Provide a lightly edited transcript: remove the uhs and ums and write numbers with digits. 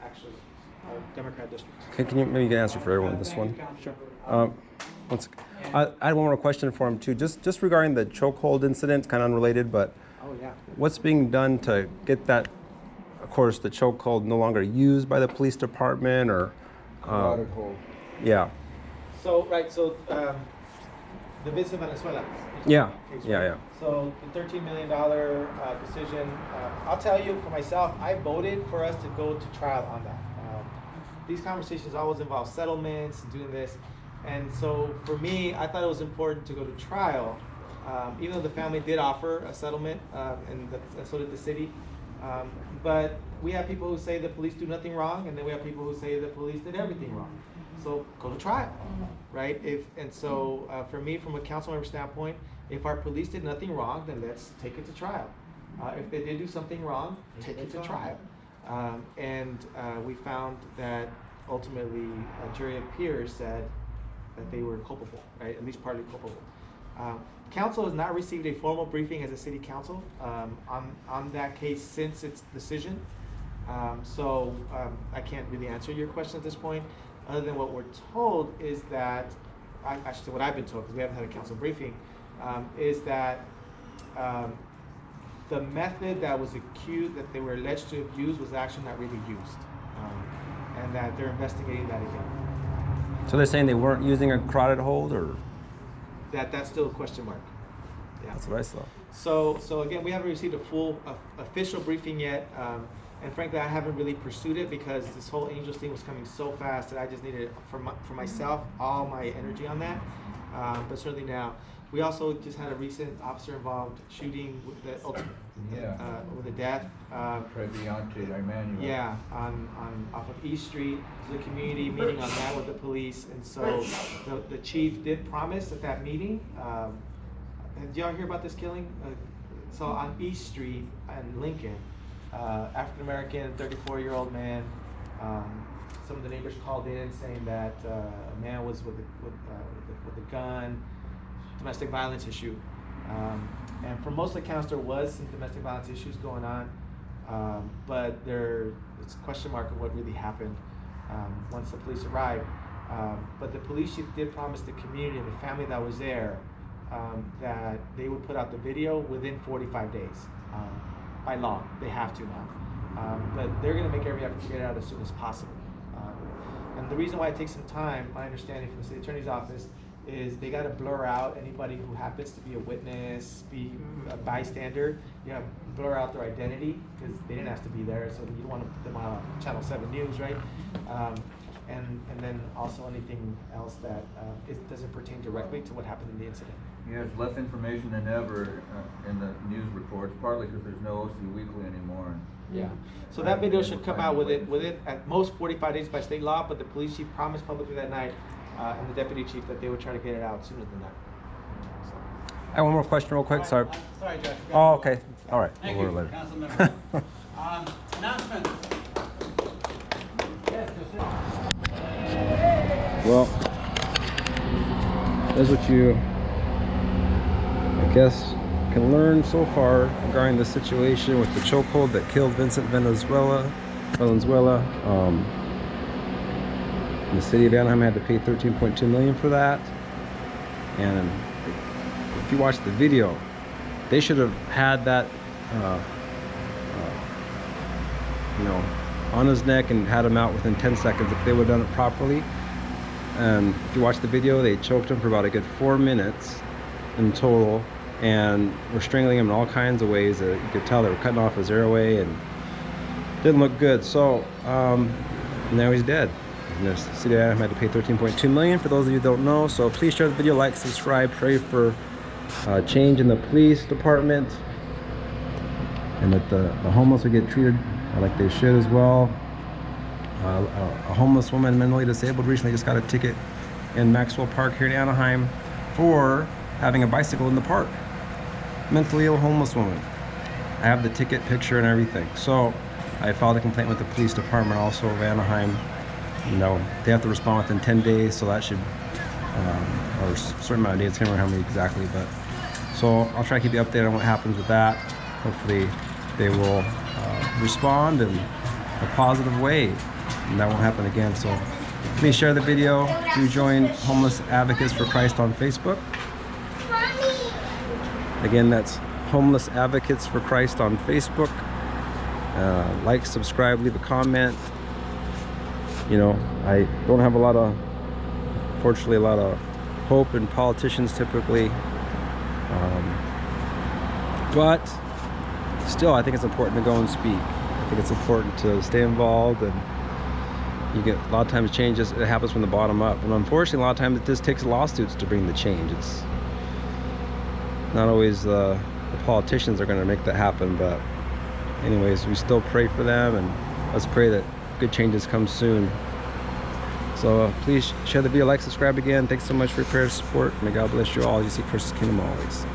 actually, our Democrat district. Okay, can you maybe answer for everyone this one? Sure. I had one more question for him too, just regarding the chokehold incident, kind of unrelated, but Oh, yeah. what's being done to get that, of course, the chokehold no longer used by the police department or? Carotid hold. Yeah. So, right, so the Vincent Venezuela. Yeah. Case, Yeah. right? Yeah. So the $13 million decision, I'll tell you for myself, I voted for us to go to trial on that. These conversations always involve settlements and doing this. And so for me, I thought it was important to go to trial, even though the family did offer a settlement, and so did the city. But we have people who say the police do nothing wrong, and then we have people who say the police did everything wrong. So go to trial, right? For me, from a council member standpoint, if our police did nothing wrong, then let's take it to trial. If they did do something wrong, take it to trial. We found that ultimately a jury of peers said that they were culpable, right? At least partly culpable. Council has not received a formal briefing as a city council on that case since its decision. I can't really answer your question at this point, other than what we're told is that, actually what I've been told, because we haven't had a council briefing, is that the method that was accused, that they were alleged to have used, was actually not really used, and that they're investigating that again. So they're saying they weren't using a carotid hold, or? That's still a question mark. Yeah. That's what I saw. So again, we haven't received a full official briefing yet, and frankly, I haven't really pursued it because this whole Angels thing was coming so fast that I just needed, for myself, all my energy on that. But certainly now, we also just had a recent officer-involved shooting with the death. Treviante Emmanuel. Yeah, off of East Street. The community meeting on that with the police, and so the chief did promise at that meeting. Did y'all hear about this killing? So on East Street in Lincoln, African American 34-year-old man. Some of the neighbors called in saying that a man was with a gun. Domestic violence issue, and for most accounts there was some domestic violence issues going on, but it's a question mark of what really happened once the police arrived. But the police chief did promise the community and the family that was there that they would put out the video within 45 days. By law, they have to now, but they're going to make every effort to get it out as soon as possible. And the reason why it takes some time, my understanding from the city attorney's office, is they got to blur out anybody who happens to be a witness, be a bystander. You know, blur out their identity because they didn't have to be there, so you don't want to put them on Channel 7 News, right? And then also anything else that doesn't pertain directly to what happened in the incident. Yes, less information than ever in the news reports, partly because there's no OC Weekly anymore. Yeah. So that video should come out within at most 45 days by state law, but the police chief promised publicly that night, and the deputy chief, that they would try to get it out sooner than that. So. I have one more question real quick, sorry. Sorry, Josh. Oh, okay, all right. Thank We'll you, go later. Councilman Moreno. Announcements. Yes, Well, that's what you, I guess, can learn so far regarding the situation with the chokehold that killed Vincent Valenzuela. The city of Anaheim had to pay $13.2 million for that. And if you watch the video, they should have had that, on his neck and had him out within 10 seconds if they would have done it properly. And if you watch the video, they choked him for about a good 4 minutes in total, and were strangling him in all kinds of ways that you could tell they were cutting off his airway, and didn't look good. So now he's dead. And the city of Anaheim had to pay $13.2 million, for those of you who don't know. So please share the video, like, subscribe, pray for change in the police department, and that the homeless will get treated like they should as well. A homeless woman, mentally disabled, recently just got a ticket in Maxwell Park here in Anaheim for having a bicycle in the park. Mentally ill homeless woman. I have the ticket picture and everything. So I filed a complaint with the police department also of Anaheim. They have to respond within 10 days, so that should, or a certain amount of days, I can't remember how many exactly, but so I'll try to keep you updated on what happens with that. Hopefully they will respond in a positive way. and that won't happen again. So please share the video. Do join Homeless Advocates for Christ on Facebook. Again, that's Homeless Advocates for Christ on Facebook. Like, subscribe, leave a comment. You know, I don't have fortunately, a lot of hope in politicians typically. But still, I think it's important to go and speak. I think it's important to stay involved, and you get a lot of times changes. It happens from the bottom up, and unfortunately, a lot of times it just takes lawsuits to bring the change. It's not always the politicians are going to make that happen, but anyways, we still pray for them, and let's pray that good changes come soon. So please share the video, like, subscribe again. Thanks so much for your prayer support. May God bless you all as you seek first His kingdom always.